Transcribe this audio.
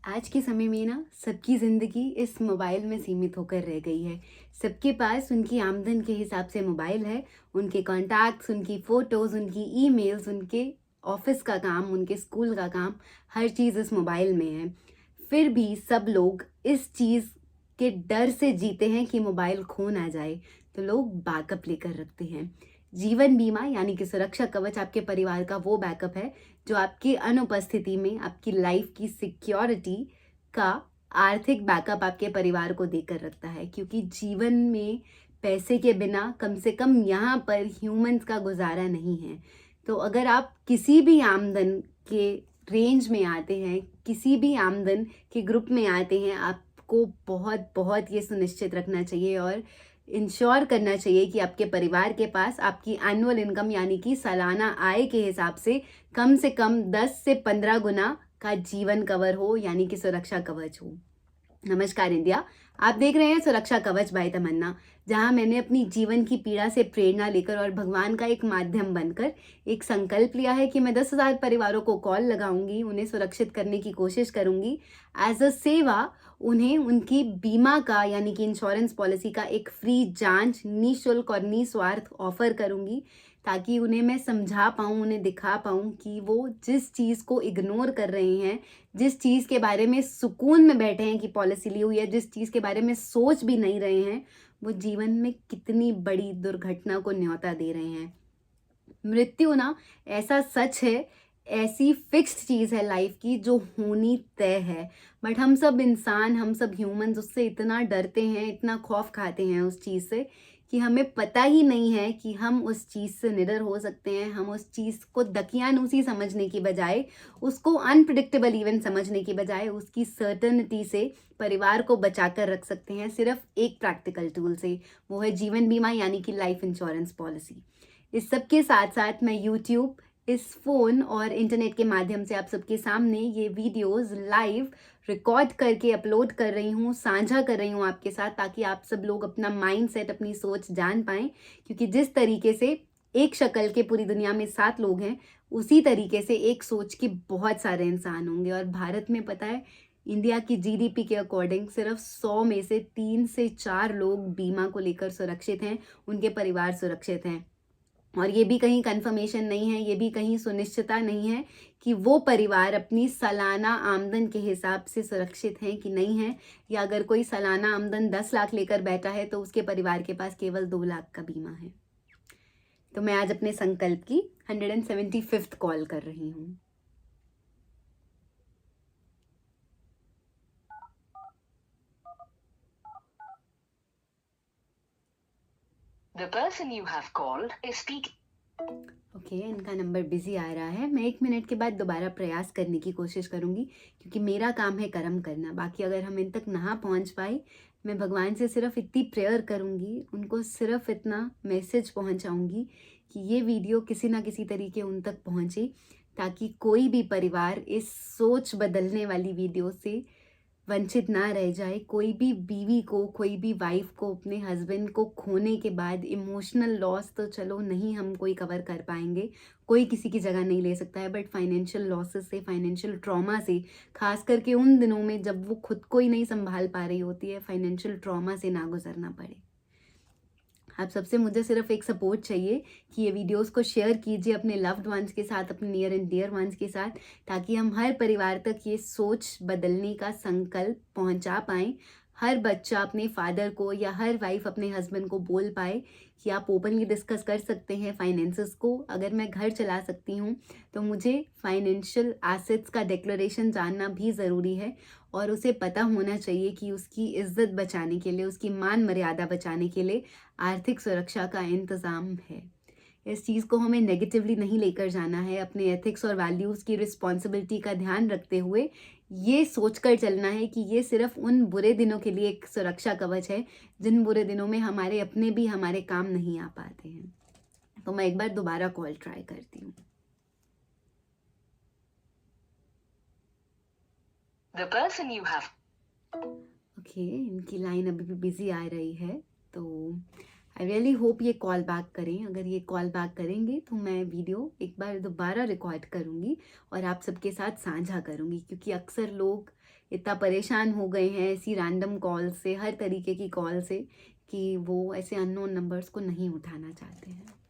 आज के समय में ना सबकी ज़िंदगी इस मोबाइल में सीमित होकर रह गई है। सबके पास उनकी आमदन के हिसाब से मोबाइल है। उनके कॉन्टैक्ट्स, उनकी फ़ोटोज़, उनकी ईमेल्स, उनके ऑफ़िस का काम, उनके स्कूल का काम, हर चीज़ इस मोबाइल में है। फिर भी सब लोग इस चीज़ के डर से जीते हैं कि मोबाइल खो ना जाए, तो लोग बैकअप लेकर रखते हैं। जीवन बीमा यानी कि सुरक्षा कवच आपके परिवार का वो बैकअप है जो आपकी अनुपस्थिति में आपकी लाइफ की सिक्योरिटी का आर्थिक बैकअप आपके परिवार को देकर रखता है, क्योंकि जीवन में पैसे के बिना कम से कम यहाँ पर ह्यूमंस का गुजारा नहीं है। तो अगर आप किसी भी आमदन के रेंज में आते हैं, किसी भी आमदन के ग्रुप में आते हैं, आपको बहुत बहुत ये सुनिश्चित रखना चाहिए और इंश्योर करना चाहिए कि आपके परिवार के पास आपकी एनुअल इनकम यानी कि सालाना आय के हिसाब से कम 10 से 15 गुना का जीवन कवर हो, यानी कि सुरक्षा कवच हो। नमस्कार इंडिया, आप देख रहे हैं सुरक्षा कवच बाय तमन्ना, जहां मैंने अपनी जीवन की पीड़ा से प्रेरणा लेकर और भगवान का एक माध्यम बनकर एक संकल्प लिया है कि मैं 10,000 परिवारों को कॉल लगाऊंगी, उन्हें सुरक्षित करने की कोशिश करूंगी। एज अ सेवा उन्हें उनकी बीमा का यानी कि इंश्योरेंस पॉलिसी का एक फ्री जांच निःशुल्क और निस्वार्थ ऑफर करूंगी, ताकि उन्हें मैं समझा पाऊँ, उन्हें दिखा पाऊँ कि वो जिस चीज़ को इग्नोर कर रहे हैं, जिस चीज़ के बारे में सुकून में बैठे हैं कि पॉलिसी ली हुई है, जिस चीज़ के बारे में सोच भी नहीं रहे हैं, वो जीवन में कितनी बड़ी दुर्घटना को न्योता दे रहे हैं। मृत्यु ना ऐसा सच है, ऐसी फिक्स्ड चीज़ है लाइफ की जो होनी तय है। बट हम सब इंसान, हम सब ह्यूमंस उससे इतना डरते हैं, इतना खौफ खाते हैं उस चीज़ से कि हमें पता ही नहीं है कि हम उस चीज़ से निडर हो सकते हैं। हम उस चीज़ को दकियानूसी समझने की बजाय, उसको अनप्रिडिक्टेबल इवेंट समझने की बजाय, उसकी सर्टेनिटी से परिवार को बचा कर रख सकते हैं सिर्फ एक प्रैक्टिकल टूल से। वो है जीवन बीमा यानी कि लाइफ इंश्योरेंस पॉलिसी। इस सब के साथ साथ मैं यूट्यूब, इस फ़ोन और इंटरनेट के माध्यम से आप सबके सामने ये वीडियोस लाइव रिकॉर्ड करके अपलोड कर रही हूँ, साझा कर रही हूँ आपके साथ, ताकि आप सब लोग अपना माइंडसेट, अपनी सोच जान पाएँ। क्योंकि जिस तरीके से एक शक्ल के पूरी दुनिया में 7 लोग हैं, उसी तरीके से एक सोच के बहुत सारे इंसान होंगे। और भारत में पता है, इंडिया की जीडीपी के अकॉर्डिंग सिर्फ 100 में से 3 से 4 लोग बीमा को लेकर सुरक्षित हैं, उनके परिवार सुरक्षित हैं। और ये भी कहीं कंफर्मेशन नहीं है, ये भी कहीं सुनिश्चितता नहीं है कि वो परिवार अपनी सालाना आमदन के हिसाब से सुरक्षित हैं कि नहीं है, या अगर कोई सालाना आमदन 10 लाख लेकर बैठा है तो उसके परिवार के पास केवल 2 लाख का बीमा है। तो मैं आज अपने संकल्प की 175th कॉल कर रही हूँ। The person you have called is speaking. Okay, इनका नंबर बिजी आ रहा है। मैं 1 मिनट के बाद दोबारा प्रयास करने की कोशिश करूंगी, क्योंकि मेरा काम है कर्म करना। बाकी अगर हम इन तक ना पहुंच पाए, मैं भगवान से सिर्फ इतनी प्रेयर करूंगी, उनको सिर्फ इतना मैसेज पहुंचाऊंगी कि ये वीडियो किसी ना किसी तरीके उन तक पहुंचे, ताकि कोई भी परिवार इस सोच बदलने वाली वीडियो से वंचित ना रह जाए। कोई भी बीवी को, कोई भी वाइफ को अपने हस्बैंड को खोने के बाद इमोशनल लॉस तो चलो नहीं हम कोई कवर कर पाएंगे, कोई किसी की जगह नहीं ले सकता है, बट फाइनेंशियल लॉसेस से, फाइनेंशियल ट्रॉमा से, खास करके उन दिनों में जब वो खुद को ही नहीं संभाल पा रही होती है, फाइनेंशियल ट्रॉमा से ना गुजरना पड़े। आप सबसे मुझे सिर्फ एक सपोर्ट चाहिए कि ये वीडियोस को शेयर कीजिए अपने लव्ड वंस के साथ, अपने नियर एंड डियर वंस के साथ, ताकि हम हर परिवार तक ये सोच बदलने का संकल्प पहुंचा पाएँ। हर बच्चा अपने फादर को या हर वाइफ अपने हस्बैंड को बोल पाए कि आप ओपनली डिस्कस कर सकते हैं फाइनेंसेस को। अगर मैं घर चला सकती हूँ तो मुझे फाइनेंशियल एसेट्स का डिक्लेरेशन जानना भी ज़रूरी है, और उसे पता होना चाहिए कि उसकी इज्जत बचाने के लिए, उसकी मान मर्यादा बचाने के लिए आर्थिक सुरक्षा का इंतज़ाम है। इस चीज़ को हमें नेगेटिवली नहीं लेकर जाना है। अपने एथिक्स और वैल्यूज़ की रिस्पॉन्सिबिलिटी का ध्यान रखते हुए ये सोचकर चलना है कि ये सिर्फ उन बुरे दिनों के लिए एक सुरक्षा कवच है, जिन बुरे दिनों में हमारे अपने भी हमारे काम नहीं आ पाते हैं। तो मैं एक बार दोबारा कॉल ट्राई करती हूँ। The person you have. Okay, इनकी लाइन अभी भी बिजी आ रही है, तो आई रियली होप ये कॉल बैक करें। अगर ये कॉल बैक करेंगे तो मैं वीडियो एक बार दोबारा रिकॉर्ड करूँगी और आप सबके साथ साझा करूँगी, क्योंकि अक्सर लोग इतना परेशान हो गए हैं ऐसी रैंडम कॉल से, हर तरीके की कॉल से, कि वो ऐसे अननोन नंबर्स को नहीं उठाना चाहते हैं।